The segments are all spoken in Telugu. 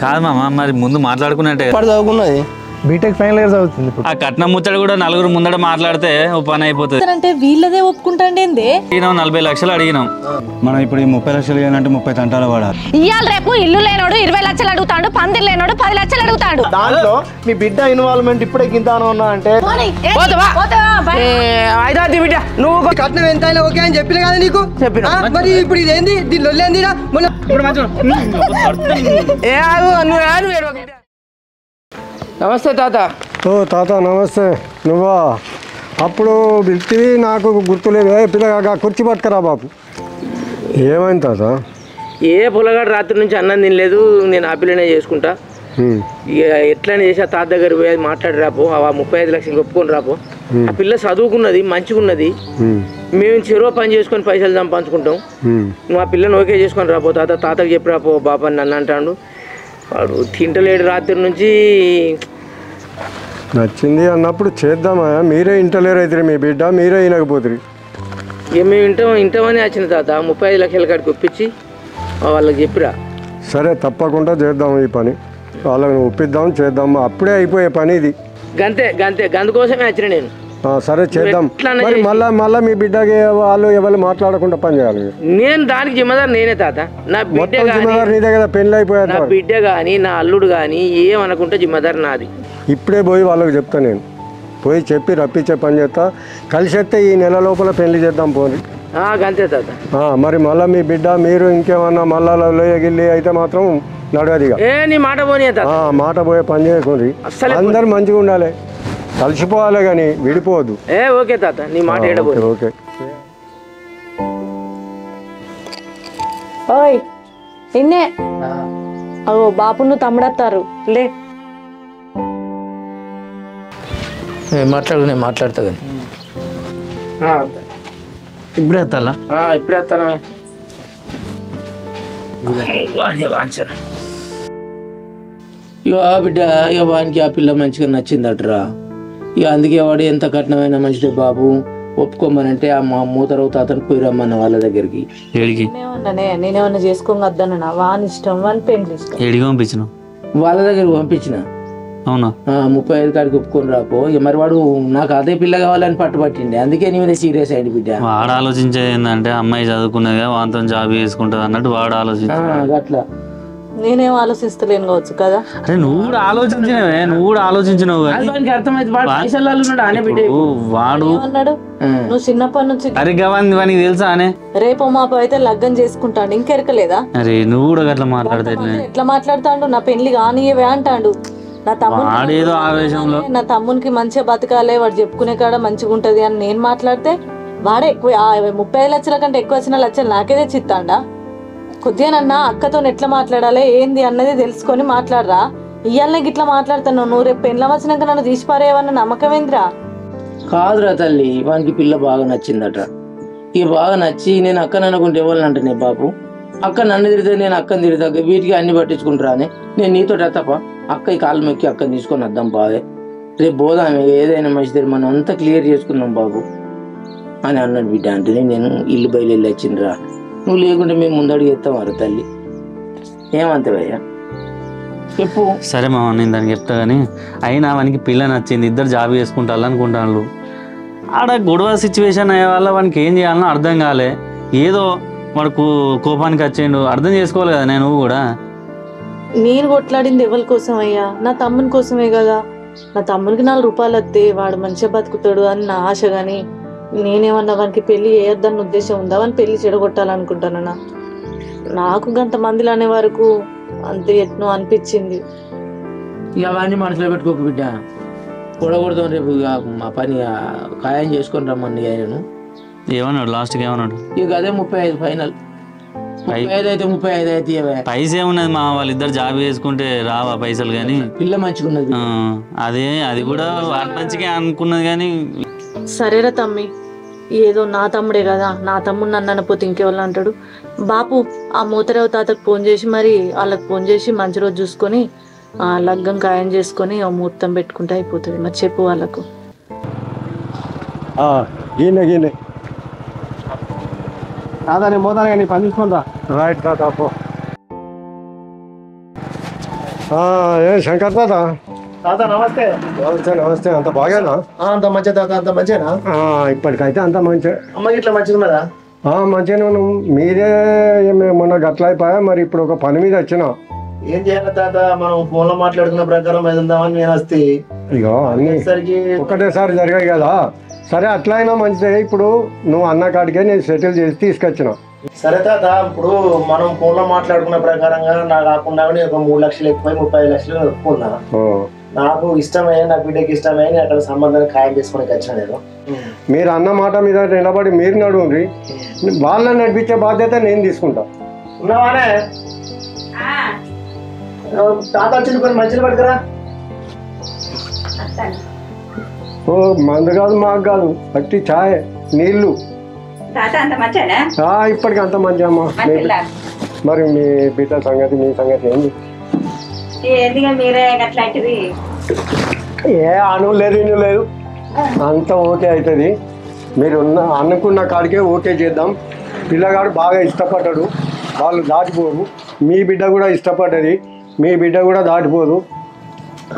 కాదు మామ, మరి ముందు మాట్లాడుకున్నట్టే చదువుకున్నది బీటెక్ ఫైనల్ ఇయర్స్ అవుతుంది. ఆ కట్నం ముచ్చట కూడా నలుగురు ముందట మాట్లాడితే ఓ పని అయిపోతుంది. అంటే వీళ్ళదే ఒప్పుకుంటాండి. 40 లక్షలు అడిగినాం. మనం ఇప్పుడు ఈ 30 లక్షలు ఇవ్వాలంటే 30 తంటాలు పడాలి. ఇవాళ రేపు ఇల్లు లేనోడు 20 లక్షలు అడుగుతాడు, పందిరు లేనోడు 10 లక్షలు అడుగుతాడు. దాంట్లో మీ బిడ్డ ఇన్వాల్వ్మెంట్ ఇప్పుడే గింతాను ఉన్నా అంటే బిడ్డ నువ్వు కట్నం ఎంత అయినా ఓకే అని చెప్పిన కదా నీకు చెప్పిన మరి ఇప్పుడు ఇదేంది దీని లొల్లేందిరా నమస్తే తాత. ఓ తాత నమస్తే. నువ్వా? అప్పుడు పిలిచివి నాకు గుర్తులేదు. పిల్లగా కుర్చీ పట్టుకరా బాబు. ఏమైంది తాత? ఏ పొలగాడు రాత్రి నుంచి అన్నం తినలేదు, నేను ఆ పిల్లనే చేసుకుంటా. ఇక ఎట్లనే చేసి ఆ తాత దగ్గర పోయి మాట్లాడి రాపో, ఆ 35 లక్షలు ఒప్పుకొని రాపో. ఆ పిల్ల చదువుకున్నది, మంచిగా ఉన్నది. మేము చెరువు పని చేసుకొని పైసలు సంపాదించుకుంటాం. నువ్వు ఆ పిల్లని ఓకే చేసుకొని రాపో తాత. తాతకు చెప్పి రాపో బాబా అని నన్ను అంటాడు. వాడు తింటలేడు రాత్రి నుంచి. నచ్చింది అన్నప్పుడు చేద్దామా? మీరే ఇంటలేరు అయితే మీ బిడ్డ, మీరే వినకపోతుంది. ఇక మేము ఇంటామని వచ్చిన తాత. 35 లక్షల కాడికి ఒప్పించి వాళ్ళకి చెప్పిరా. సరే తప్పకుండా చేద్దాం ఈ పని. వాళ్ళని ఒప్పిద్దాం, చేద్దాం. అప్పుడే అయిపోయే పని ఇది. గంతే గందుకోసమే వచ్చిన నేను. సరే చేద్దాం. మరి మళ్ళా మీ బిడ్డకి వాళ్ళు ఎవరు మాట్లాడకుండా పని చేయాలి. నేను దానికి జిమ్మదారు నేనే తాత. నా బిడ్డ నీదే కదా, పెళ్ళి అయిపోయారు. నా బిడ్డ కానీ నా అల్లుడు కానీ ఏమనుకుంటే జిమ్మదారు నాది. ఇప్పుడే పోయి వాళ్ళకి చెప్తా. నేను పోయి చెప్పి రప్పించే పని చేస్తా. కలిసి వస్తే ఈ నెల లోపల పెళ్లి చేద్దాం పోని. అంతే తాత. మరి మళ్ళీ మీ బిడ్డ మీరు ఇంకేమన్నా మళ్ళా గిల్లి అయితే మాత్రం నడవదిగా. నీ మాట పోనీ మాట పోయే పని చేయకుండా అందరు మంచిగా ఉండాలి, కలిసిపోవాలి కానీ విడిపోవద్దు. ఓకే తాత, నీ మాట ఓకే. ఓయ్ నిన్నే అగో బాపును తమ్ముడత్తారు లే. నేను మాట్లాడతా కానీ ఇప్పుడే ఎత్తాలా? ఇప్పుడే వస్తాను. ఇక బిడ్డ, ఇక వానికి ఆ పిల్ల మంచిగా నచ్చిందట్రా. ఇక అందుకే వాడు ఎంత కఠినమైన మనిషి బాబు ఒప్పుకోమనంటే ఆ మా మూతరవు తాతను పోయి రమ్మన్న వాళ్ళ దగ్గరికి. నేనేమన్నా చేసుకోగద్దన్నా వాని ఇష్టం, వాని పెళ్లి ఇష్టం. ఏడికి పంపించినావు? వాళ్ళ దగ్గరికి పంపించిన. అవునా? 35 కాడికి ఒప్పుకొని రాపో. ఇక మరి వాడు నాకు అదే పిల్ల కావాలని పట్టుబట్టిండే. అందుకే నీ మీద సీరియస్ అయ్యింది బిడ్డ. వాడు ఆలోచించేది ఏంటంటే అమ్మాయి చదువుకున్నది, వాంతో జాబ్ చేసుకుంటది అన్నట్టు వాడు ఆలోచించాడు. అట్లా నేనేం ఆలోచిస్తలేను కావచ్చు కదా. అరే నువ్వు కూడా ఆలోచించినావు వాడు అన్నాడు. నువ్వు చిన్నప్పటి నుంచి అరే గవానికి తెలుసా అనే రేపు మాపు అయితే లగ్గం చేసుకుంటాడు, ఇంకెరకలేదా? అరే నువ్వు కూడా అట్లా మాట్లాడితే ఎట్లా మాట్లాడతాడు? నా పెళ్లి కానియవే అంటాడు. నా తమ్ముడు ఆవేశంలో నా తమ్మునికి మంచిగా బతకాలే, వాడు చెప్పుకునే కాడ మంచిగా ఉంటది అని నేను మాట్లాడితే వాడే ఎక్కువ 35 లక్షల కంటే ఎక్కువ వచ్చిన లక్షలు నాకే తెచ్చిస్తాడా? కొద్దిగానన్నా అక్కతో ఎట్లా మాట్లాడాలి ఏంది అన్నది తెలుసుకొని మాట్లాడరా. ఇయ్యాలనే గిట్లా మాట్లాడుతాను. నువ్వు రేపు పెళ్ళం వచ్చినాక నన్ను తీసిపారేవన్న నమ్మకం ఏంద్రా? కాదురా తల్లి, వానికి పిల్ల బాగా నచ్చిందట. ఇక బాగా నచ్చి నేను అక్కని అనుకుంటే ఎవరిని అంటనే బాబు. అక్క నన్ను తిరిగితే నేను అక్కని తిరిగితే వీటికి అన్ని పట్టించుకుంటారానే. నేను నీతో తప్ప అక్క ఈ కాళ్ళు మొక్కి అక్కని తీసుకొని వద్దాం బావే, రేపు పోదామే ఏదైనా మంచిది, మనం అంతా క్లియర్ చేసుకుందాం బాబు అని అన్నాడు బిడ్డ. అంటే నేను ఇల్లు బయలు వచ్చిండ్రా. నువ్వు లేకుంటే మేము ముందడుగు ఎత్తాం అర తల్లి. ఏమంతవయ్యా చెప్పు. సరే మామ, నేను దానికి చెప్తా కానీ అయినా వానికి పిల్ల నచ్చింది, ఇద్దరు జాబ్ చేసుకుంటారు అనుకుంటాను. ఆడ గొడవ సిచ్యువేషన్ అయ్యే వల్ల వానికి ఏం చేయాలనో అర్థం కాలే. ఏదో వాడుకు కోపానికి వచ్చిండు, అర్థం చేసుకోవాలి కదా. నేను కూడా నేను కొట్లాడింది ఎవరి కోసం అయ్యా? నా తమ్ముని కోసమే కదా. నా తమ్మునికి 4 రూపాయలు వస్తే వాడు మంచిగా బతుకుతాడు అని నా ఆశ. గాని నేనేమన్నా వానికి పెళ్లి చేయొద్దన్న ఉద్దేశం ఉందా? వాని పెళ్లి చెడగొట్టాలనుకుంటానన్నా? నాకు గంత మందిలు అనే వరకు అంతే ఎట్నో అనిపించింది. ఇక అవన్నీ మనసులో పెట్టుకోక బిడ్డ, కూడకూడదు. రేపు మా పని ఖాయం చేసుకొని రమ్మని ఆయనను. ఏమన్నాడు లాస్ట్కి? ఏమన్నాడు? ఇక అదే 35 ఫైనల్. 35 అయితే 35 అయితే పైసా ఏమున్నది మా, వాళ్ళిద్దరు జాబ్ చేసుకుంటే రావా పైసలు? కానీ పిల్ల మంచిగా ఉన్నది. అది కూడా వాటి మంచిగా అనుకున్నది. కానీ సరేరా తమ్మి, ఏదో నా తమ్ముడే కదా, నా తమ్ముడు నన్ను అనపోతే ఇంకెవరు అంటాడు? బాపు ఆ మూతరేవ తాతకు ఫోన్ చేసి మరి వాళ్ళకి ఫోన్ చేసి మంచి రోజు చూసుకొని లగ్గం ఖాయం చేసుకొని ముహూర్తం పెట్టుకుంటే అయిపోతుంది. మరి చెప్పు వాళ్ళకు. గిన్నె కాదా నేను పోతాను కానీ పని చూసుకుంటా. రైట్ తాత. ఏం శంకర్ తాత? తాత నమస్తే. నమస్తే నమస్తే. అంత బాగేనా? అంత మంచి తాత, అంత మంచిగా. ఇప్పటికైతే అంత మంచి. అమ్మ ఇట్లా మంచిగా ఉన్నదా? మంచిగానే ఉన్నాం. మీరే మొన్న గట్ల అయిపోయా, మరి ఇప్పుడు ఒక పని మీద వచ్చినా. ఏం చేయాలి తాత, మనం ఫోన్ లో మాట్లాడుకున్న ప్రకారం వెళ్దామని నేను వస్తే ఇగో అన్ని ఒకటేసారి జరిగాయి కదా. సరే అట్లా అయినా మంచిదే. ఇప్పుడు నువ్వు అన్న కాడికే నేను సెటిల్ చేసి తీసుకొచ్చిన. సరే తాత, ఇప్పుడు మనం ఫోన్ లో మాట్లాడుకున్న ప్రకారంగా నాకు కాకుండా ఒక 3 లక్షలు ఎక్కువ 35 లక్షలు ఒప్పుకున్నా. నాకు ఇష్టమయ్యా, నా బిడ్డకి ఇష్టమయ్యా, నేను అక్కడ సంబంధాన్ని ఖాయం చేసుకుని వచ్చిన. నేను మీరు అన్న మాట మీద నిలబడి మీరు నడువుండ్రి, వాళ్ళని నడిపించే బాధ్యత నేను తీసుకుంటా. ఉన్నావానే తాత వచ్చింది, కొన్ని మంచిలు పట్టుకురా. మందు కాదు మాకు కాదు, పట్టి ఛాయ్ నీళ్ళు. ఇప్పటికి అంత మంచి అమ్మ. మరి మీ బిడ్డ సంగతి, మీ సంగతి ఏంది? ఏ అను లేదు ఇను లేదు, అంత ఓకే అవుతుంది. మీరు అనుకున్న కాడికే ఓకే చేద్దాం. పిల్లగాడు బాగా ఇష్టపడ్డాడు, వాళ్ళు దాటిపోరు. మీ బిడ్డ కూడా ఇష్టపడ్డది, మీ బిడ్డ కూడా దాటిపోదు.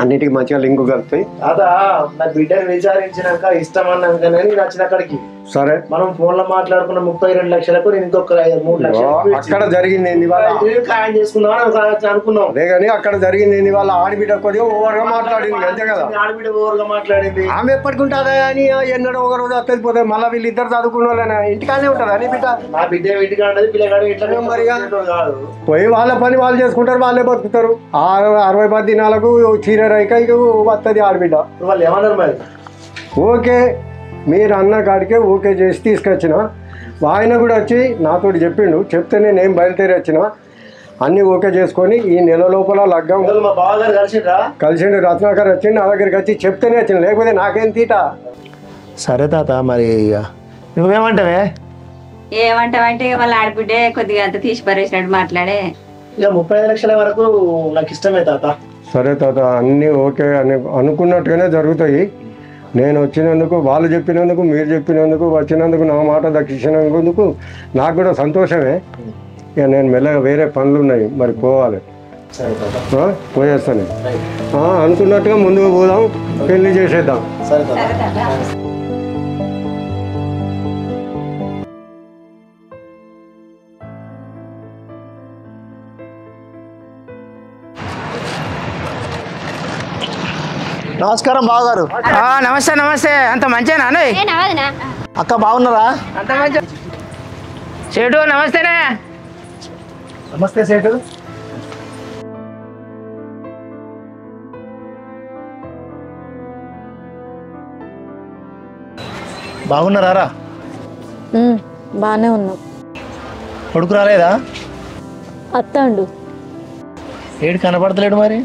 అన్నిటికీ మంచిగా లింకు కలుస్తాయి. అదా నా బిడ్డను విచారించినాక ఇష్టం అన్నాకనే నేను వచ్చిన అక్కడికి. సరే మనం ఫోన్ లో మాట్లాడుకున్న 32 లక్షలకు నేను ఇంకొక 3 లక్షలు అక్కడ జరిగింది ఖాయం చేసుకుందామని అనుకున్నాం. అదే కానీ అక్కడ జరిగింది వాళ్ళ ఆడబిడ్డ కొద్దిగా ఓవర్గా మాట్లాడింది, అంతే కదా. ఆడబిడ్డ ఓవర్గా మాట్లాడింది. ఆమె ఎప్పటికుంటుందా అని ఎన్నడో ఒక రోజు తెలిపోతే మళ్ళీ వీళ్ళిద్దరు చదువుకున్న వాళ్ళైనా ఇంటికానే ఉంటుందా అని బిడ్డ? నా బిడ్డ ఇంటికి ఉండదు, పిల్లగాడు ఇట్లా మరిగా కాదు. పోయి వాళ్ళ పని వాళ్ళు చేసుకుంటారు, వాళ్ళే బతుకుతారు. 60 దినాలకు చీర రైక వస్తుంది ఆడబిడ్డ. వాళ్ళు ఏమన్నారు మరి? ఓకే మీరు అన్న కాడికే ఓకే చేసి తీసుకొచ్చిన. ఆయన కూడా వచ్చి నాతో చెప్పిండు, చెప్తే నేనేం బయలుదేరి వచ్చిన. అన్నీ ఓకే చేసుకొని ఈ నెల లోపల లగ్గం. మా బావగారు కలిసిండు, రత్నాకర్ వచ్చిండు, నా దగ్గరికి వచ్చి చెప్తేనే వచ్చిన, లేకపోతే నాకేం తీట. సరే తాత, మరి నువ్వేమంటావే? ఏమంటావంటే వాళ్ళ ఆడబిడ్డే కొద్దిగా అంత తీసి పరేసినట్టు మాట్లాడే. ఇక 35 లక్షల వరకు నాకు ఇష్టమే తాత. సరే తాత, అన్నీ ఓకే అని అనుకున్నట్టుగానే జరుగుతాయి. నేను వచ్చినందుకు, వాళ్ళు చెప్పినందుకు, మీరు చెప్పినందుకు, వచ్చినందుకు, నా మాట దక్కించినందుకు నాకు కూడా సంతోషమే. ఇక నేను మెల్లగా వేరే పనులు ఉన్నాయి, మరి పోవాలి. పోయేస్తాను. అనుకున్నట్టుగా ముందుకు పోదాం, పెళ్లి చేసేద్దాం. నమస్కారం బావగారు. నమస్తే నమస్తే. అంత మంచిగా అక్క బాగున్నారా? అంత మంచి. సేటు నమస్తేనే. నమస్తే సేటు. బాగున్నారా? బాగానే ఉన్నాం. కొడుకు రాలేదా? అత్తండు. ఏడు కనపడతలేడు మరి.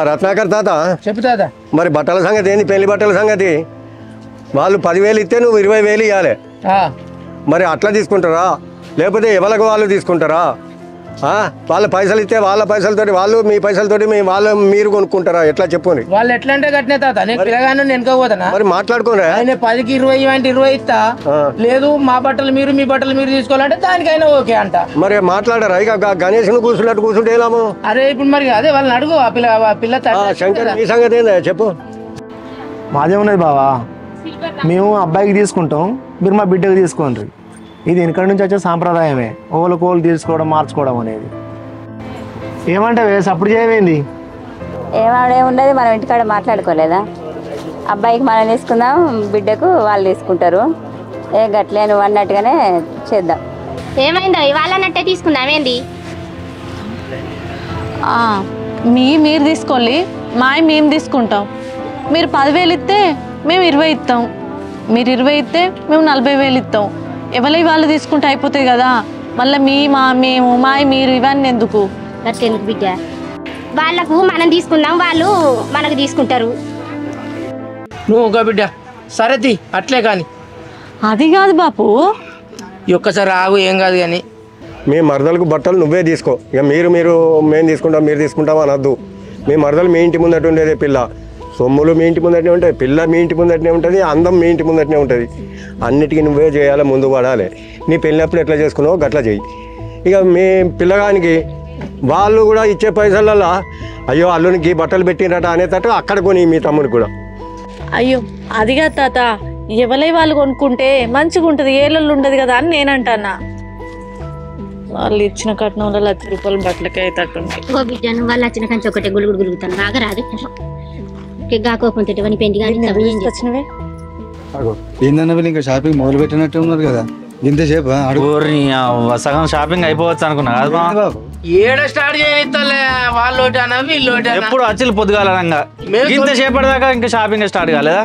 రత్నాకర్ తాత చెప్పు తాత. మరి బట్టల సంగతి ఏంది? పెళ్లి బట్టల సంగతి. వాళ్ళు 10,000 ఇస్తే నువ్వు 20,000 ఇవ్వాలి. మరి అట్లా తీసుకుంటారా, లేకపోతే ఎవరికి వాళ్ళు తీసుకుంటారా? వాళ్ళ పైసలు ఇస్తే వాళ్ళ పైసలతోటి వాళ్ళు, మీ పైసలతోటి మీరు కొనుక్కుంటారా? ఎట్లా చెప్పుని. వాళ్ళు ఎట్లా అంటే కట్టినే తాత. నేను పిల్లగాను వెనుకపోతానా? మరి మాట్లాడుకోరా. ఆయన 10కి 20 అంటే 20 ఇస్తా. లేదు మా బట్టలు మీరు, మీ బట్టలు మీరు తీసుకోవాలంటే దానికైనా ఓకే అంట. మరి మాట్లాడరా? ఇక గణేష్ను కూర్చున్నట్టు కూర్చుంటే ఏలాము? అరే ఇప్పుడు మరి అదే వాళ్ళని అడుగు. ఆ పిల్ల శంకర్ మీ సంగతి ఏందా చెప్పు. మాదేమున్నది బావా, మేము అబ్బాయికి తీసుకుంటాం, మీరు మా బిడ్డకి తీసుకోండి. ఇది వెనకటి నుంచి వచ్చే సాంప్రదాయమే, ఓళ్ళకోళ్ళు తీసుకోవడం, మార్చుకోవడం అనేది. ఏమంటావే? సప్పుడు చేయవేంది? ఏమున్నది, మనం ఇంటికాడ మాట్లాడుకోలేదా? అబ్బాయికి మనం తీసుకుందాం, బిడ్డకు వాళ్ళు తీసుకుంటారు. గట్లే నువ్వు అన్నట్టుగానే చేద్దాం. ఏమైందో ఇవాళ అన్నట్టే తీసుకుందాం. ఏంది మీరు తీసుకోండి, మేము తీసుకుంటాం. మీరు 10,000 ఇస్తే మేము 20 ఇస్తాం, మీరు 20 ఇస్తే మేము 40,000 ఇస్తాం. ఎవరి వాళ్ళు తీసుకుంటే అయిపోతాయి కదా. మళ్ళీ మేము మీరు ఇవన్నీ ఎందుకు? ఎందుకు బిడ్డ? వాళ్ళకు మనం తీసుకుందాం, వాళ్ళు మనకు తీసుకుంటారు. నువ్వు ఒక బిడ్డ సరేది అట్లే. కానీ అది కాదు బాపు, ఒక్కసారి ఆగు, ఏం కాదు. కానీ మీ మరదలకు బట్టలు నువ్వే తీసుకో. ఇక మీరు మేము తీసుకుంటాం, మీరు తీసుకుంటాం అనద్దు. మీ మరదలు మీ ఇంటి ముందట ఉండేదే పిల్ల. సొమ్ములు మీ ఇంటి ముందటనే ఉంటాయి, పిల్ల మీ ఇంటి ముందటనే ఉంటుంది, అందం మీ ఇంటి ముందటనే ఉంటుంది. అన్నిటికీ నువ్వే చేయాలి, ముందు పడాలి. నీ పెళ్ళినప్పుడు ఎట్లా చేసుకున్నావో గట్లా చెయ్యి. ఇక మీ పిల్లగానికి వాళ్ళు కూడా ఇచ్చే పైసలలో అయ్యో అల్లునికి బట్టలు పెట్టినట అనేటట్టు అక్కడ కొని మీ తమ్ముడికి కూడా. అయ్యో అదిగా తాత, ఎవరై వాళ్ళు కొనుక్కుంటే మంచిగా ఉంటుంది, ఏళ్ళు ఉండదు కదా అని నేనంటానా. వాళ్ళు ఇచ్చిన కట్నంలో 1,00,000 రూపాయలు బట్టలకే అవుతుంటాయి. ఓ బిడ్డ నువ్వు వాళ్ళు వచ్చిన కంచి ఒకటే గులుగుడు గులుగుతాను బాగా రాదు గా కోపం తిట్టవని పెండి వచ్చినవే ఏందన్న ఇంకా షాపింగ్ మొదలు పెట్టినట్టు ఉన్నారు కదా, ఇంతసేపు ఊరిని సగం షాపింగ్ అయిపోవచ్చు అనుకున్నా కాదు మామ. ఏడ స్టార్ట్ చేయనిస్తలే, వాళ్ళు వీళ్ళు ఎప్పుడు అచ్చులు పొద్దుగాల రంగా ఇంత సేపటిదాకా ఇంకా షాపింగ్ స్టార్ట్ కాలేదా?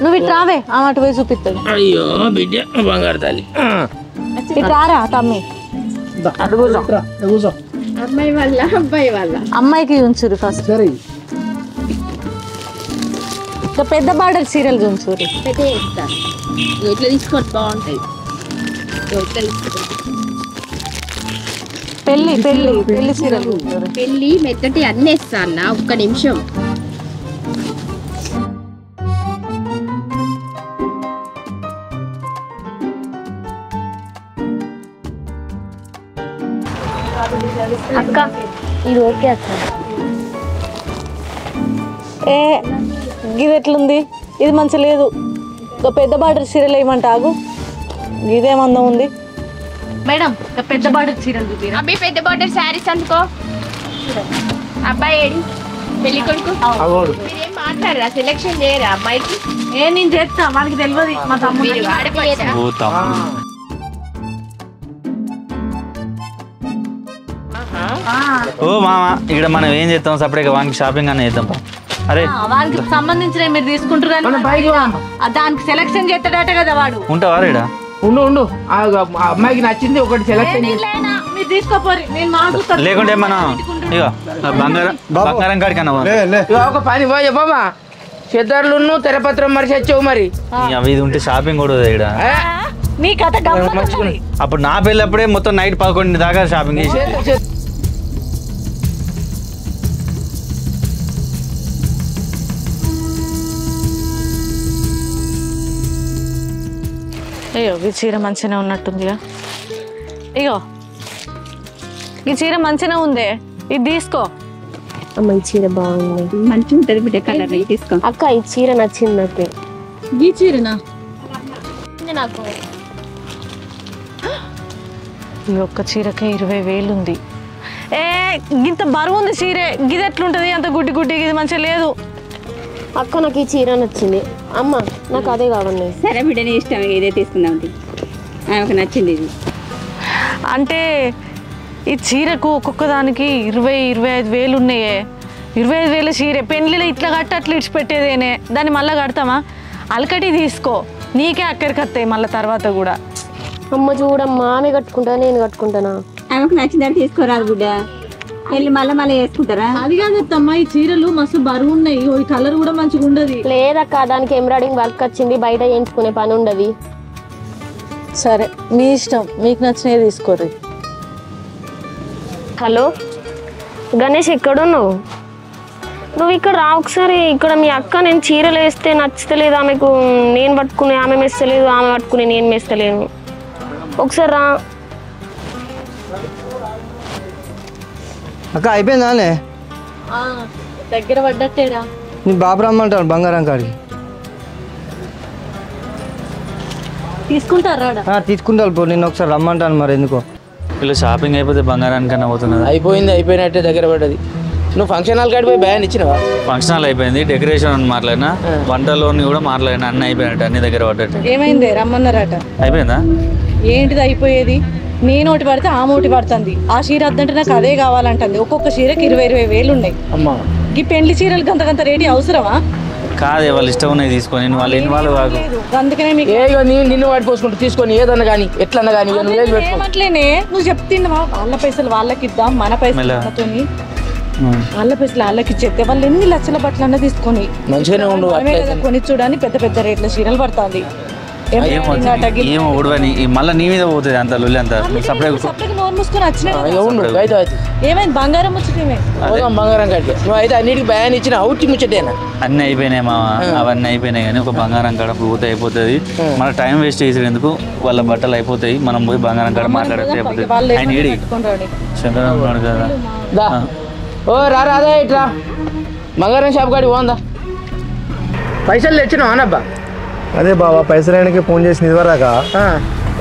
నువ్వు ఇటు రావే, ఆ మాట పోయి చూపిస్తాడు. అయ్యో బిడ్డ బంగారు తల్లి, ఇటు రారా తమ్మి, అమ్మాయి వాళ్ళ అబ్బాయి వాళ్ళ అమ్మాయికి ఉంచురు ఫస్ట్. ఇంకా పెద్ద బార్డర్ సీరియల్ ఉంచురు. ఎట్లా తీసుకోండి బాగుంటాయి. పెళ్లి పెళ్లి పెళ్లి సీరియల్ పెళ్లి మెత్తటి అన్నీ ఇస్తాను. ఒక్క నిమిషం. అక్క ఇది ఓకే అక్క. ఏ గిది ఎట్లుంది, ఇది మంచి లేదు. ఇంకా పెద్ద బార్డర్ సీరియల్ వేయమంటాగు, ఇదేమందం ఉంది మేడం. పెద్ద బార్డర్ సీరియల్ చూపిరా. అబ్బాయి పెద్ద బార్డర్ శారీస్ అనుకో. అబ్బాయి ఏడి పెళ్లి కొడుకు మీరేం మాట్లాడరా, సెలెక్షన్ చేయరా అమ్మాయికి? నేను చేస్తా, వాళ్ళకి తెలియదు మా తమ్ముడు. ఓ తమ్ముడు ఓ మామ, ఇక్కడ మనం ఏం చేస్తాం సపరేట్గా వానికి షాపింగ్ అనే చేద్దాం. అరే వానికి సంబంధించిన మీరు తీసుకుంటారు కానీ దానికి సెలెక్షన్ చేస్తాడట కదా వాడు. ఉంటావా రేడా? ఉండు ఉండు, ఆ అమ్మాయికి నచ్చింది ఒకటి సెలెక్షన్ మీరు తీసుకోపోరి, నేను మాట్లాడుతాను. లేకుంటే మనం ఇక బంగారం కాడికన్నా ఒక పని పోయే బాబా, చెద్దర్లు తెరపత్రం మరి చచ్చావు మరి. అవి ఇది ఉంటే షాపింగ్ కూడా ఇక్కడ. నీ కథ గమ్మత్తున్నది. అప్పుడు నా పెళ్ళప్పుడే మొత్తం నైట్ 11 దాకా షాపింగ్ చేసి. అయ్యో ఈ చీర మంచిగా ఉన్నట్టుందిగా. ఇగో ఈ చీర మంచిగా ఉందే, ఇది తీసుకో. అమ్మ ఈ చీర బాగుంది, మంచిగా ఉంటుంది బిడ్డ కలర్. తీసుకో అక్క, ఈ చీర నచ్చింది నాకు. ఈ చీరనా? నాకు ఈ ఒక్క చీరకే 20,000 ఉంది. ఏ ఇంత బరువు ఉంది చీరే, గిది ఎట్లుంటది? అంత గుడ్డి గుడ్డి, ఇది మంచిగా లేదు. అక్క నాకు ఈ చీర నచ్చింది. అమ్మ నాకు అదే కావాలి. సరే బిడ్డ నీ ఇష్టం, ఇదే తీసుకుందాం. ఆమెకు నచ్చింది ఇది. అంటే ఈ చీరకు ఒక్కొక్క దానికి 20-25,000 ఉన్నాయే. 25,000 చీరే పెళ్ళిలో ఇట్లా కట్టి అట్లా ఇడిచిపెట్టేదేనే, దాన్ని మళ్ళీ కడతామా? అలకటి తీసుకో, నీకే అక్కడికి వస్తాయి మళ్ళీ తర్వాత కూడా. అమ్మ చూడమ్మా, ఆమె కట్టుకుంటా నేను కట్టుకుంటానా? ఆమెకు నచ్చిందని తీసుకోరాదు బిడ్డ, వెళ్ళి మళ్ళీ వేసుకుంటారా? అది కాదమ్మా, ఈ చీరలు మస్తు బరువు ఉన్నాయి, ఈ కలర్ కూడా మంచిగా ఉండదు. లేదక్క, దానికి ఎంబ్రాయిడింగ్ వర్క్ వచ్చింది, బయట చేయించుకునే పని ఉండదు. సరే మీ ఇష్టం, మీకు నచ్చినవి తీసుకోరు. హలో గణేష్, ఎక్కడున్నావు? నువ్వు ఇక్కడ రా ఒకసారి. ఇక్కడ మీ అక్క నేను చీరలు వేస్తే నచ్చలేదు ఆమెకు, నేను పట్టుకునే ఆమె మెస్తలేదు, ఆమె పట్టుకునే నేను మెస్తలేను. ఒకసారి రా. అక్క అయిపోయిందా? దగ్గర పడ్డట్టేరా. నీ బాబు రమ్మంటాడు బంగారం కాడికి. తీసుకుంటారా? తీసుకుంటాను పో, నేను ఒకసారి రమ్మంటాను. మరి ఎందుకో వీళ్ళు షాపింగ్ అయిపోతే బంగారానికన్నా పోతున్నది. అయిపోయింది, అయిపోయినట్టే, దగ్గర పడ్డది. నువ్వు ఫంక్షన్ హాల్ కాడికి పోయి బ్యాన్ ఇచ్చినవా? ఫంక్షన్ హాల్ అయిపోయింది, డెకరేషన్ అని మాట్లాడినా, వంటలోని కూడా మాట్లాడినా, అన్నీ అయిపోయినట్టు, అన్ని దగ్గర పడ్డట్టు. ఏమైంది? రమ్మన్నారట. అయిపోయిందా? ఏంటిది అయిపోయేది? నేను ఒకటి పడితే ఆమె ఒకటి పడుతుంది. ఆ చీర వద్దంటే నాకు అదే కావాలంటుంది. ఒక్కొక్క చీరకి 20,000 ఉన్నాయి. అమ్మా ఈ పెళ్లి చీరలు గంత రేటు అవసరమా? కాదే, వాళ్ళు ఇష్టం ఉన్నాయి తీసుకొని, వాళ్ళు ఇన్వాల్వ్ కాదు. అందుకనే మీకు నిన్ను వాడి పోసుకుంటూ తీసుకొని ఏదన్నా కానీ ఎట్లన్నా కానీ ఏమట్లేనే, నువ్వు చెప్తున్నావా? వాళ్ళ పైసలు వాళ్ళకి ఇద్దాం, మన పైసలు వాళ్ళ పైసలు వాళ్ళకి ఇచ్చేస్తే వాళ్ళు ఎన్ని లక్షల బట్టలు అన్న తీసుకొని మంచిగానే ఉండు. కొని చూడని పెద్ద పెద్ద రేట్ల చీరలు పడుతుంది. ఏమో ఉడవని మళ్ళీ నీ మీద పోతుంది అంత లొల్లి అంత సపరేట్ నోరు మూసుకొని అయితే ఏమైంది బంగారం ముచ్చటమే బంగారం కట్టి నువ్వు అయితే అన్నిటికి భయాన్ని ఇచ్చిన అవుట్ ముచ్చటేనా అన్నీ అయిపోయినాయి మామ అవన్నీ అయిపోయినాయి కానీ ఒక బంగారం కాడ పూర్తి అయిపోతుంది మన టైం వేస్ట్ చేసేది ఎందుకు వాళ్ళ బట్టలు అయిపోతాయి మనం పోయి బంగారం కాడ మాట్లాడితే అయిపోతుంది ఆయన ఏడి చంద్రబాబు ఉన్నాడు కదా ఓ రాదా ఇట్రా బంగారం షాప్ కాడికి పోందా పైసలు తెచ్చినావు అనబ్బా అదే బావా పైసలకి ఫోన్ చేసి ఇదివరాక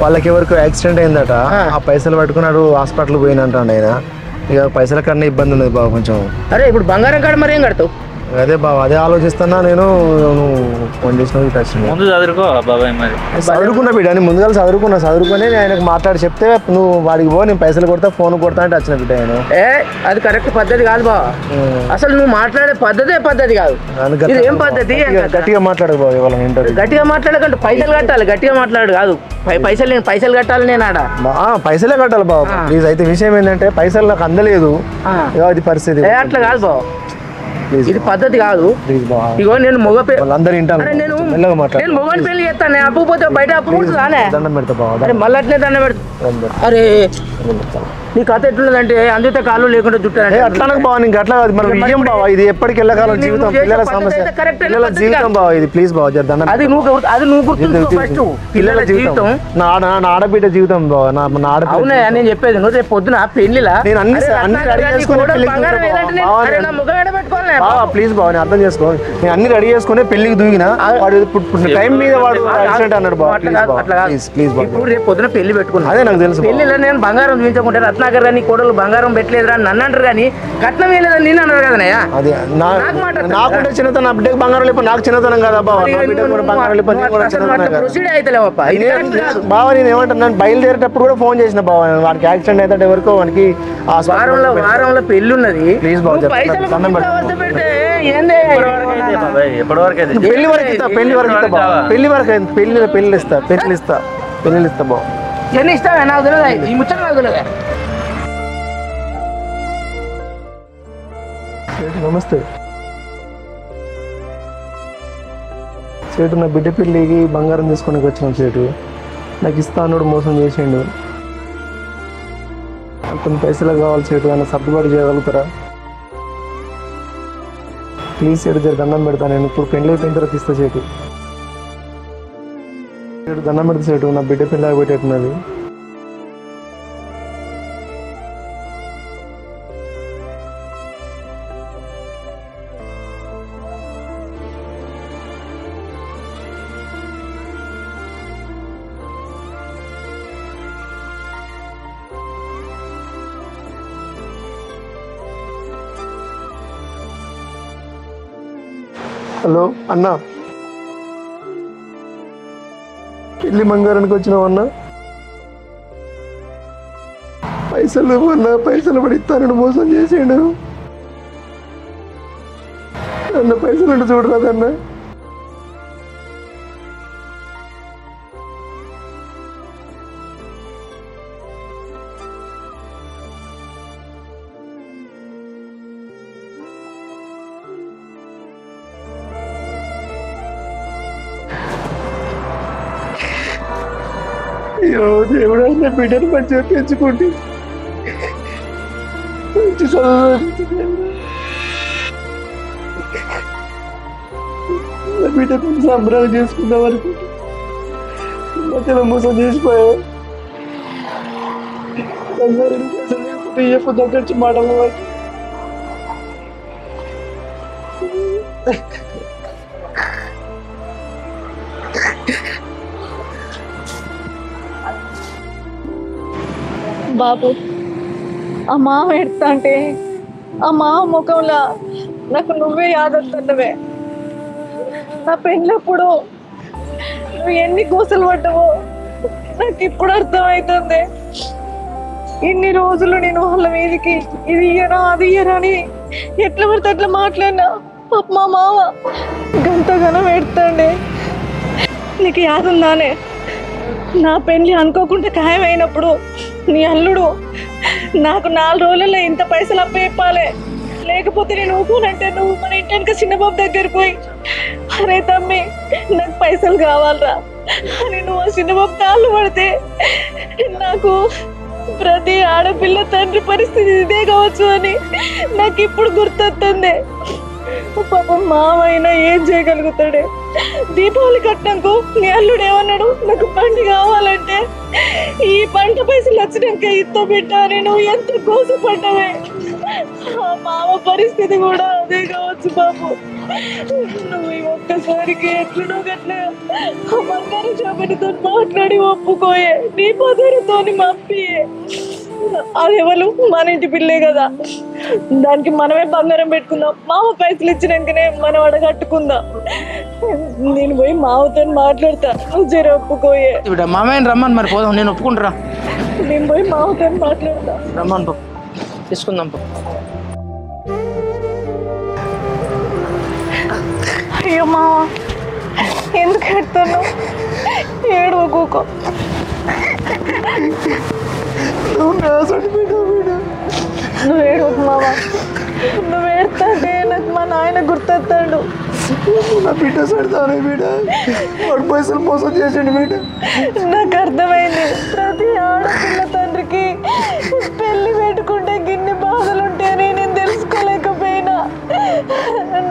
వాళ్ళకి ఎవరికి యాక్సిడెంట్ అయిందట ఆ పైసలు పట్టుకున్నాడు హాస్పిటల్ పోయినంటాడు ఆయన ఇక పైసల కన్నా ఇబ్బంది ఉన్నది బాబు కొంచెం అరే ఇప్పుడు బంగారం కాడ మరి ఏం కడతావు అదే బాబు అదే ఆలోచిస్తున్నా నేను నువ్వు ఫోన్ చేసిన ముందు చదువుకో బాబాయ్ మరి చదువుకున్నా బిడ్డ అని ముందుగా చదువుకొని ఆయనకు మాట్లాడి చెప్తే నువ్వు వాడికి పో నేను పైసలు కొడతా ఫోన్ కొడతా అంటే వచ్చిన బిడ్డ ఆయన అది కరెక్ట్ పద్ధతి కాదు బావ అసలు నువ్వు మాట్లాడే పద్ధతి కాదు ఇది ఏం పద్ధతి గట్టిగా మాట్లాడు బాబు ఇవాళ ఇంటర్వ్యూ గట్టిగా మాట్లాడకంటే పైసలు కట్టాలి గట్టిగా మాట్లాడు కాదు పైసలు కట్టాలి నేను ఆడ పైసలే కట్టాలి బాబు ప్లీజ్ అయితే విషయం ఏంటంటే పైసలు నాకు అందలేదు అది పరిస్థితి అట్లా కాదు బాబు ఇది పద్ధతి కాదు ఇగో నేను మొగ నేను మొగని పెళ్లి చేస్తాను అప్పు పోతే బయట అప్పు పుడుతుందానే దండం పెడతా బాబు అరే మళ్ళీ అట్లే దండం పెడతా అరే నీ కథ ఎట్లున్నదంటే అందుతే కాళ్ళు లేకుండా చుట్టానంటే అట్లా బావ నీకు అట్లా కాదు మనం ఇయ్యం బావ ఇది ఎప్పటికి వెళ్ళకాలం జీవితం పిల్లల సమస్య పిల్లల జీవితం బావ ఇది ప్లీజ్ బావ దండం అది నువ్వు గుర్తుంచుకో ఫస్ట్ పిల్లల జీవితం నా ఆడబిడ్డ జీవితం బావ నా ఆడబిడ్డ అవునా నేను చెప్పేది నువ్వు రేపు పొద్దున పెళ్లిలా నేను అన్ని రెడీ చేసుకుని ప్లీజ్ బావ నేను అర్థం చేసుకో నేను అన్ని రెడీ చేసుకుని పెళ్లికి దూగిన వాడు టైం మీద వాడు యాక్సిడెంట్ అన్నాడు బావ ప్లీజ్ బావ ఇప్పుడు రేపు పొద్దున పెళ్లి పెట్టుకున్నా అదే నాకు తెలుసు పెళ్లిలో నేను బంగారం చూపించకుంటే రత్నాకర్ గాని కోడలు బంగారం పెట్టలేదురా అని నన్ను అంటారు కానీ కట్నం వేయలేదని నేను అన్నారు కదనయ్యా అది నాకుంటే చిన్నతనం నా బిడ్డకు బంగారం లేకపోతే నాకు చిన్నతనం కదా బావ నా బిడ్డకు కూడా బంగారం లేకపోతే ప్రొసీడ్ అవుతలేవప్ప బావ నేను ఏమంటున్నాను బయలుదేరేటప్పుడు కూడా ఫోన్ చేసిన బావ వాడికి యాక్సిడెంట్ అయితే ఎవరికో వానికి వారంలో పెళ్లి ఉన్నది ప్లీజ్ బావ పెళ్లి ఇస్తా బావ ఎన్ని ఇస్తావా నాకు తెలియదు ఈ ముచ్చట నాకు తెలియదు నమస్తే సేటు నా బిడ్డ పెళ్ళికి బంగారం తీసుకొని వచ్చినాం సేటు నాకు ఇస్తాను మోసం చేసిండు కొన్ని పైసలు కావాలి సేటు ఆయన సర్దుబాటు చేయగలుగుతారా ప్లీజ్ సేటు జర దండం పెడతా నేను ఇప్పుడు పెళ్ళి అయిపోయిన తర్వాత ఇస్తా సేటు దండం పెడతా సేటు నా బిడ్డ పెళ్ళి అయిపోయేటట్టున్నది హలో అన్నా పెళ్లి బంగారానికి వచ్చినావు అన్నా పైసలు అన్నా పైసలు పడిస్తానని మోసం చేసాడు అన్న పైసలు చూడరాదన్నా అయ్యో దేవుడా నా బిడ్డను మంచిగా పెంచుకోండి మంచి నా బిడ్డ సంబరాలు చేసుకుందాం అనుకుంటే మధ్యలో మోసం చేసిపోయా ఏ దగ్గర మాటలు బాబు ఆ మామ ఎడతా అంటే ఆ మామ ముఖంలో నాకు నువ్వే యాదొస్తున్నవే నా పెళ్ళప్పుడు నువ్వు ఎన్ని కోసలు పడ్డావో నాకు ఇప్పుడు అర్థమవుతుంది ఇన్ని రోజులు నేను వాళ్ళ మీదకి ఇది ఇయ్యరా అది ఇయ్యరా అని ఎట్లా పడితే అట్లా మాట్లాడినా పాప మా మామ గంతగానం పెడతాండే నీకు యాదుందానే నా పెళ్ళి అనుకోకుండా ఖాయమైనప్పుడు నీ అల్లుడు నాకు 4 రోజుల్లో ఇంత పైసలు అప్పేపాలే లేకపోతే నేను ఊపునంటే నువ్వు మన ఇంటి వెనక చిన్నబాబు దగ్గర పోయి అరే తమ్మి నాకు పైసలు కావాలరా నేను ఆ చిన్నబాబు కాళ్ళు పడితే నాకు ప్రతి ఆడపిల్ల తండ్రి పరిస్థితి ఇదే కావచ్చు అని నాకు ఇప్పుడు గుర్తొస్తుంది. పాపం మావైనా ఏం చేయగలుగుతాడే? దీపావళి కట్టినాకు నీ అల్లుడు ఏమన్నాడు, నాకు బండి కావాలంటే ఈ పంట పైసలు వచ్చినాక ఇత్తో బిడ్డ నేను ఎంత కోసపడ్డావే. ఆ మామ పరిస్థితి కూడా అదే కావచ్చు బాబు. నువ్వు ఒక్కసారికి ఎట్లనో గట్ల బంగారు షాపునితో మాట్లాడి ఒప్పుకోయే, నీ పదరితో పంపియే. అది ఎవరు మన ఇంటి పిల్లే కదా, దానికి మనమే బంగారం పెట్టుకుందాం. మామ పైసలు ఇచ్చినాకనే మనం అడగట్టుకుందాం. నేను పోయి మామతో మాట్లాడతా, నువ్వు జర ఒప్పుకోయే. మామయ్య రమ్మని మరి పోదాం, నేను ఒప్పుకుంటారా. నేను పోయి మామతో మాట్లాడతా. రమ్మని పో, తీసుకుందాం పో. అయ్యో మామ ఎందుకు ఎడుతున్నావు? ఏడవకూకో. నువ్వు ఏడవకు మామ, నువ్వు ఏడుతుంటే నాకు మా నాయన గుర్తొస్తాడు. నా బిడ్డ సడతాను బిడ్డ, వాడు పైసలు మోసం చేసాడు బిడ్డ. నాకు అర్థమైంది, ప్రతి ఆడపిల్ల తండ్రికి పెళ్లి పెట్టుకుంటే గిన్ని బాధలు ఉంటాయని నేను తెలుసుకోలేకపోయినా.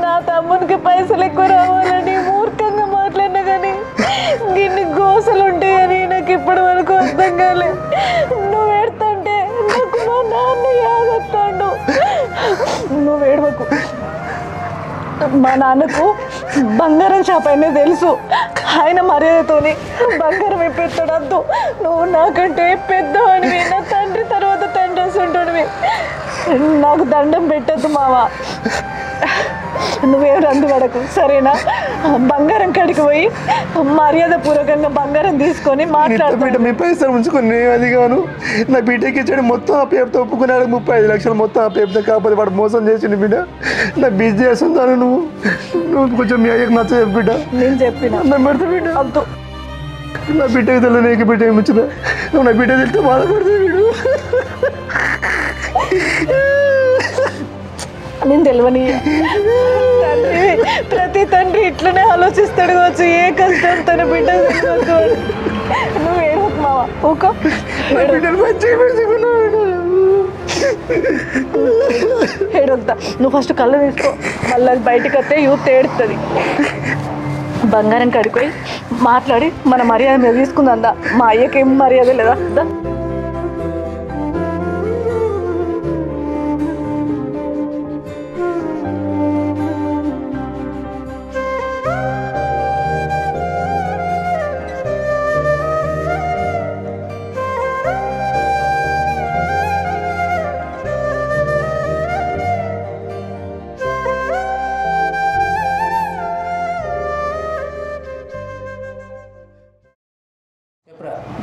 నా తమ్మునికి పైసలు ఎక్కువ రావాలని మూర్ఖంగా మాట్లాడినా కానీ గిన్ని గోసలు ఉంటాయని నాకు ఇప్పటి వరకు అర్థం కాలే. నువ్వు ఏడుతుంటే నాకు మా నాన్న యాదొస్తాడు. నువ్వు ఏడవకు. మా నాన్నకు బంగారం షాప్ అయినా తెలుసు, ఆయన మర్యాదతోని బంగారం ఎప్పెత్తాడు. వద్దు, నువ్వు నాకంటే పెద్దవాడివి, నా తండ్రి తర్వాత తండ్రి ఉంటాడివి. నాకు దండం పెట్టద్దు మావా, నువ్వేం రందు పడకు సరేనా? బంగారం కాడికి పోయి మర్యాద పూర్వకంగా బంగారం తీసుకొని మాట్లాడుతుంటే మీ పైసలు ఉంచుకొని అది కాను నా బిడ్డకి ఇచ్చాడు. మొత్తం ఆ పేరుతో ఒప్పుకున్నాడు, 35 లక్షలు మొత్తం ఆ పేరుతో. కాకపోతే వాడు మోసం చేసిండు బిడ్డ. నా బిజినెస్ ఉందాను, నువ్వు కొంచెం మీ అయ్యకు నచ్చ చెప్పు బిడ్డ. నేను చెప్పిన నా పెడతా బిడ్డ. వద్దు, నా బిడ్డకి తెలియదు, నీకు బిడ్డ ఏమి వచ్చిందా? నువ్వు నా బిడ్డ తెలిస్తే బాధపడుతుంది వీడు. నేను తెలియని తండ్రి, ప్రతి తండ్రి ఇట్లనే ఆలోచిస్తాడు కావచ్చు. ఏ కష్టం తన బిడ్డ తెలియదు. నువ్వు ఏడవకు మావా, ఓకే? ఏడవద్దా, నువ్వు ఫస్ట్ కళ్ళు తీసుకో, మళ్ళీ బయటకు వస్తే యూత్ ఏడుతుంది. బంగారం కడిపోయి మాట్లాడి మన మర్యాద మీద తీసుకుందా. మా అయ్యకేం మర్యాద లేదా?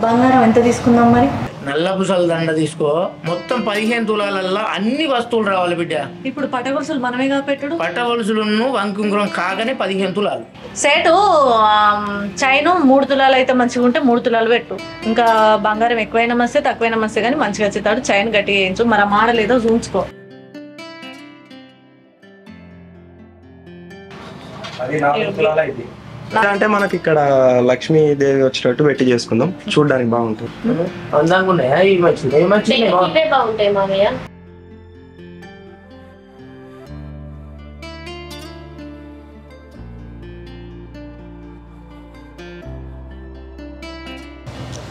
బంగారం ఎంత తీసుకుందాం మరి? నల్ల పుసల దండ తీసుకో, మొత్తం 15 తులాలల్లో అన్ని వస్తువులు రావాలి బిడ్డ. ఇప్పుడు పట్టగొలుసులు మనమేగా పెట్టుడు. పట్టగొలుసులను వంకుంకురం కాగానే 15 తులాలు. సేటు చైను 3 తులాలు అయితే మంచిగా ఉంటే 3 తులాలు పెట్టు. ఇంకా బంగారం ఎక్కువైనా మస్తే తక్కువైనా మస్తే కానీ మంచిగా వచ్చేతాడు. చైన్ గట్టిగా వేయించు, మరి ఆ మోడల్ ఏదో చూసుకో. అంటే మనకి ఇక్కడ లక్ష్మీదేవి వచ్చేటట్టు పెట్టి చేసుకుందాం, చూడడానికి బాగుంటుంది. బాగుంటాయి మామయ్య.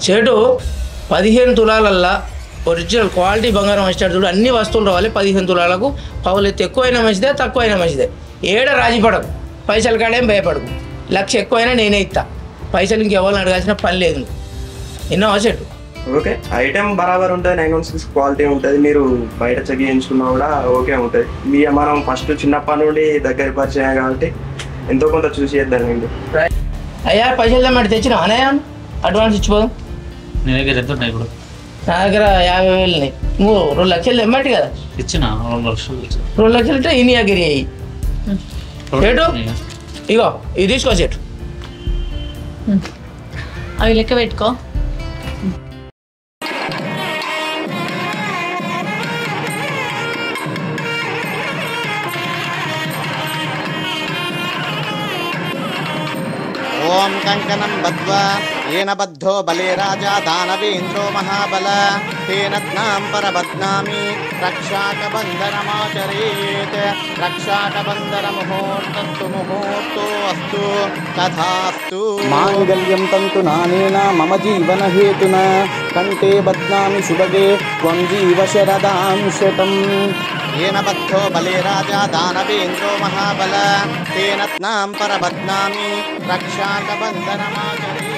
చెడు 15 తులాలల్లా ఒరిజినల్ క్వాలిటీ బంగారం వచ్చేటట్టు చూడు. అన్ని వస్తువులు రావాలి. 15 తులాలకు పావులు ఎత్తు ఎక్కువైనా మంచిదే, తక్కువైనా మంచిదే. ఏడ రాజీ పడకు, పైసలు కాడేం భయపడకు. 1,00,000 ఎక్కువైనా నేనే ఇస్తా. పైసలు ఇంకెవరిని అడగాల్సిన పని లేదు. ఎన్నో చెట్టు ఓకే, ఐటెం బరాబర్ ఉంటుంది, 916 క్వాలిటీ ఉంటుంది. మీరు బయట చెక్ చేయించుకున్నా కూడా ఓకే ఉంటుంది. మనం ఫస్ట్ చిన్నప్పటి నుండి దగ్గర పరిచయం కాబట్టి ఎంతో కొంత చూసి చేద్దామండి. అయ్యా పైసలు తెమ్మంటే తెచ్చినా అనయ్యా, అడ్వాన్స్ ఇచ్చిపోదాం. నీ దగ్గర ఎంత ఉన్నాయి ఇప్పుడు? నా దగ్గర 50,000 నువ్వు 2 లక్షలు తెమ్మంటే కదా ఇచ్చిన 2 లక్షలు. 2 లక్షలు అంటే ఇన్ని అగిరి అయ్యి చెట్టు. ఇగో ఇది తీసుకో చెట్టు, అవి లెక్క పెట్టుకో. ఓం కంకణం బద్ధ్వా येन बद्धो बले राजा दानवेन्द्रो महाबल तेन ज्ञां परबध्नामि रक्षाकबन्धनमाचरेत् रक्षाकबन्धनमुहूर्तस्तु मुहूर्तोऽस्तु तथास्तु माङ्गल्यं तन्तु नानेन मम जीवनहेतुना कण्ठे बध्नामि शुभगे त्वं जीव शरदां शतम् येन बद्धो बले राजा दानवेन्द्रो महाबल तेन ज्ञां परबध्नामि रक्षाकबन्धनमाचरेत्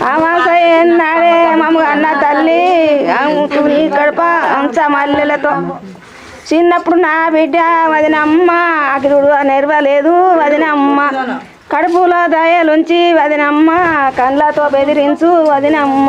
అమాసయ్యన్నాడే మమ్మ అన్న తల్లి నీ కడప అంచ మల్లెలతో చిన్నప్పుడు నా బిడ్డ వదినమ్మ అకిరుడు నెరవలేదు వదినమ్మ కడుపులో దయలుంచి వదినమ్మ కండ్లతో బెదిరించు వదినమ్మ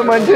మంచిది మంచి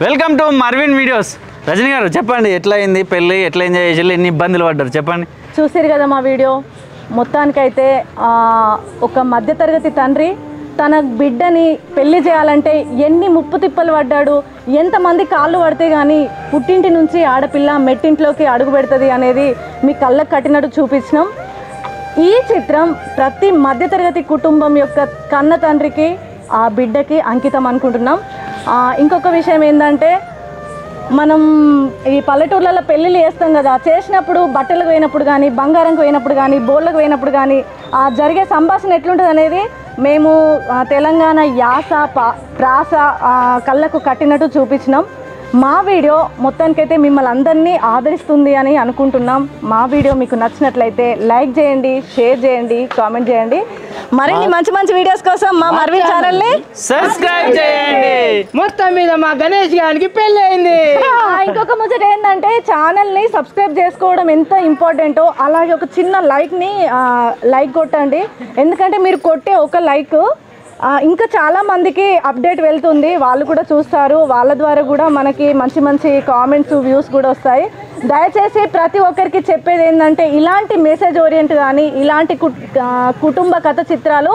welcome to Marvin videos. Rajani గారు చెప్పండి, ఎట్లా అయింది పెళ్ళి, ఎట్లా ఎంజాయ్ చేసి, ఎన్ని ఇబ్బందులు పడ్డారు చెప్పండి. చూసారు కదా మా వీడియో. మొత్తానికైతే ఒక మధ్యతరగతి తండ్రి తన బిడ్డని పెళ్లి చేయాలంటే ఎన్ని ముప్పు తిప్పలు పడ్డాడు, ఎంతమంది కాళ్ళు పడితే కానీ పుట్టింటి నుంచి ఆడపిల్ల మెట్టింట్లోకి అడుగు పెడుతుంది అనేది మీ కళ్ళకు కట్టినట్టు చూపించినాం. ఈ చిత్రం ప్రతి మధ్యతరగతి కుటుంబం యొక్క కన్న తండ్రికి ఆ బిడ్డకి అంకితం అనుకుంటున్నాం. ఇంకొక విషయం ఏంటంటే, మనం ఈ పల్లెటూర్లలో పెళ్ళిళ్ళు చేస్తాం కదా, చేసినప్పుడు బట్టలకు పోయినప్పుడు కానీ, బంగారంకు పోయినప్పుడు కానీ, బోళ్ళకు పోయినప్పుడు కానీ జరిగే సంభాషణ ఎట్లుంటుంది అనేది మేము తెలంగాణ యాస ప్రాస కళ్ళకు కట్టినట్టు చూపించినాం. మా వీడియో మొత్తానికైతే మిమ్మల్ని అందరినీ ఆదరిస్తుంది అని అనుకుంటున్నాం. మా వీడియో మీకు నచ్చినట్లయితే లైక్ చేయండి, షేర్ చేయండి, కామెంట్ చేయండి. మరిన్ని మంచి మంచి వీడియోస్ కోసం మా మర్విన్ ఛానల్ని సబ్స్క్రైబ్ చేయండి. మొత్తం మీద మా గణేష్ గారికి పెళ్ళి అయింది. ఇంకొక ముచ్చట ఏంటంటే, ఛానల్ని సబ్స్క్రైబ్ చేసుకోవడం ఎంత ఇంపార్టెంటో అలాగే ఒక చిన్న లైక్ కొట్టండి. ఎందుకంటే మీరు కొట్టే ఒక లైక్ ఇంకా చాలా మందికి అప్డేట్ వెళ్తుంది, వాళ్ళు కూడా చూస్తారు, వాళ్ళ ద్వారా కూడా మనకి మంచి మంచి కామెంట్స్ వ్యూస్ కూడా వస్తాయి. దయచేసి ప్రతి ఒక్కరికి చెప్పేది ఏంటంటే, ఇలాంటి మెసేజ్ ఓరియంట్ కానీ ఇలాంటి కుటుంబ కథ చిత్రాలు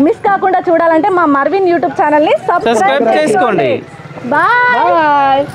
మిస్ కాకుండా చూడాలంటే మా మర్విన్ యూట్యూబ్ ఛానల్ని సబ్స్క్రైబ్ చేసుకోండి. బాయ్.